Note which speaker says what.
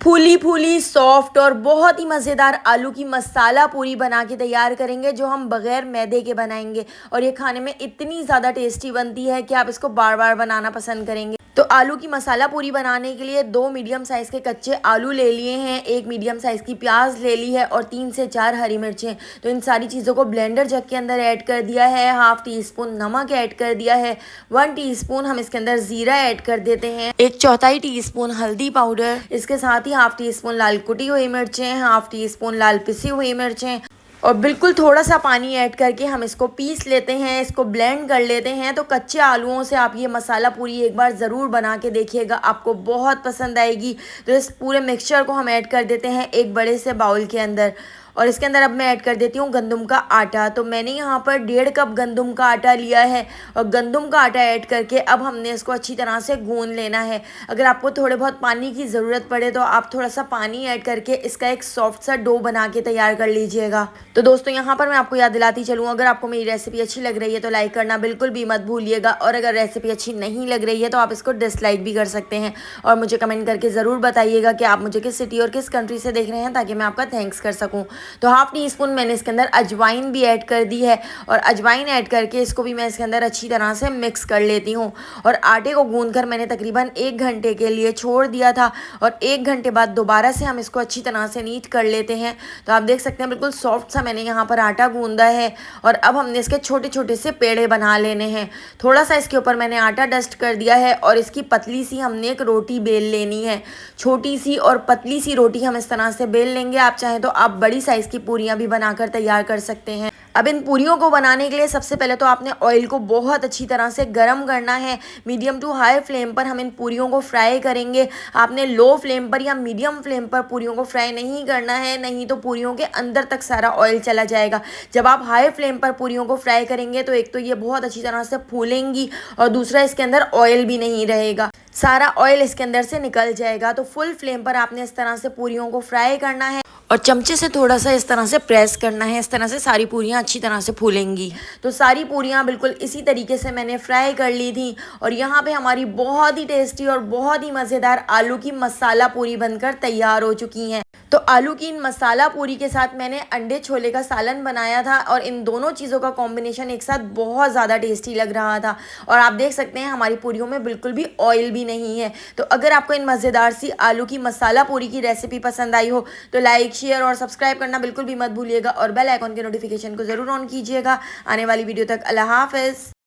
Speaker 1: फूली फूली सॉफ्ट और बहुत ही मज़ेदार आलू की मसाला पूरी बना के तैयार करेंगे जो हम बगैर मैदे के बनाएंगे। और ये खाने में इतनी ज़्यादा टेस्टी बनती है कि आप इसको बार बार बनाना पसंद करेंगे। तो आलू की मसाला पूरी बनाने के लिए 2 मीडियम साइज़ के कच्चे आलू ले लिए हैं, 1 मीडियम साइज़ की प्याज ले ली है और 3 से 4 हरी मिर्चें। तो इन सारी चीज़ों को ब्लेंडर जग के अंदर ऐड कर दिया है। हाफ टी स्पून नमक ऐड कर दिया है। 1 टीस्पून हम इसके अंदर ज़ीरा ऐड कर देते हैं। 1/4 टीस्पून हल्दी पाउडर। इसके साथ ही हाफ टी स्पून लाल कुटी हुई मिर्चें, हाफ टी स्पून लाल पिसी हुई मिर्चें और बिल्कुल थोड़ा सा पानी ऐड करके हम इसको पीस लेते हैं, इसको ब्लेंड कर लेते हैं। तो कच्चे आलूओं से आप ये मसाला पूरी एक बार ज़रूर बना के देखिएगा, आपको बहुत पसंद आएगी। तो इस पूरे मिक्सचर को हम ऐड कर देते हैं एक बड़े से बाउल के अंदर और इसके अंदर अब मैं ऐड कर देती हूँ गंदम का आटा। तो मैंने यहाँ पर 1.5 कप गंदम का आटा लिया है और गंदम का आटा ऐड करके अब हमने इसको अच्छी तरह से गूंद लेना है। अगर आपको थोड़े बहुत पानी की ज़रूरत पड़े तो आप थोड़ा सा पानी ऐड करके इसका एक सॉफ्ट सा डो बना के तैयार कर लीजिएगा। तो दोस्तों यहाँ पर मैं आपको याद दिलाती चलूँ, अगर आपको मेरी रेसिपी अच्छी लग रही है तो लाइक करना बिल्कुल भी मत भूलिएगा और अगर रेसिपी अच्छी नहीं लग रही है तो आप इसको डिसलाइक भी कर सकते हैं और मुझे कमेंट करके ज़रूर बताइएगा कि आप मुझे किस सिटी और किस कंट्री से देख रहे हैं ताकि मैं आपका थैंक्स कर सकूँ। तो हाफ टी स्पून मैंने इसके अंदर अजवाइन भी ऐड कर दी है और अजवाइन ऐड करके इसको भी मैं इसके अंदर अच्छी तरह से मिक्स कर लेती हूँ। और आटे को गूंदकर मैंने तकरीबन 1 घंटे के लिए छोड़ दिया था और 1 घंटे बाद दोबारा से हम इसको अच्छी तरह से नीट कर लेते हैं। तो आप देख सकते हैं बिल्कुल सॉफ्ट सा मैंने यहाँ पर आटा गूंदा है और अब हमने इसके छोटे छोटे से पेड़े बना लेने हैं। थोड़ा सा इसके ऊपर मैंने आटा डस्ट कर दिया है और इसकी पतली सी हमने एक रोटी बेल लेनी है। छोटी सी और पतली सी रोटी हम इस तरह से बेल लेंगे। आप चाहें तो आप बड़ी साइज़ की पूरियाँ भी बनाकर तैयार कर सकते हैं। अब इन पूरियों को बनाने के लिए सबसे पहले तो आपने ऑयल को बहुत अच्छी तरह से गर्म करना है। मीडियम टू हाई फ्लेम पर हम इन पूरियों को फ्राई करेंगे। आपने लो फ्लेम पर या मीडियम फ्लेम पर पूरियों को फ्राई नहीं करना है, नहीं तो पूरियों के अंदर तक सारा ऑयल चला जाएगा। जब आप हाई फ्लेम पर पूरियों को फ्राई करेंगे तो एक तो ये बहुत अच्छी तरह से फूलेंगी और दूसरा इसके अंदर ऑयल भी नहीं रहेगा, सारा ऑयल इसके अंदर से निकल जाएगा। तो फुल फ्लेम पर आपने इस तरह से पूरियों को फ्राई करना है और चमचे से थोड़ा सा इस तरह से प्रेस करना है। इस तरह से सारी पूरियाँ अच्छी तरह से फूलेंगी। तो सारी पूरियाँ बिल्कुल इसी तरीके से मैंने फ्राई कर ली थी और यहाँ पे हमारी बहुत ही टेस्टी और बहुत ही मज़ेदार आलू की मसाला पूरी बनकर तैयार हो चुकी हैं। तो आलू की इन मसाला पूरी के साथ मैंने अंडे छोले का सालन बनाया था और इन दोनों चीज़ों का कॉम्बिनेशन एक साथ बहुत ज़्यादा टेस्टी लग रहा था। और आप देख सकते हैं हमारी पूरियों में बिल्कुल भी ऑयल भी नहीं है। तो अगर आपको इन मज़ेदार सी आलू की मसाला पूरी की रेसिपी पसंद आई हो तो लाइक, शेयर और सब्सक्राइब करना बिल्कुल भी मत भूलिएगा और बेल आइकॉन के नोटिफिकेशन को ज़रूर ऑन कीजिएगा। आने वाली वीडियो तक अल्लाह हाफ़िज़।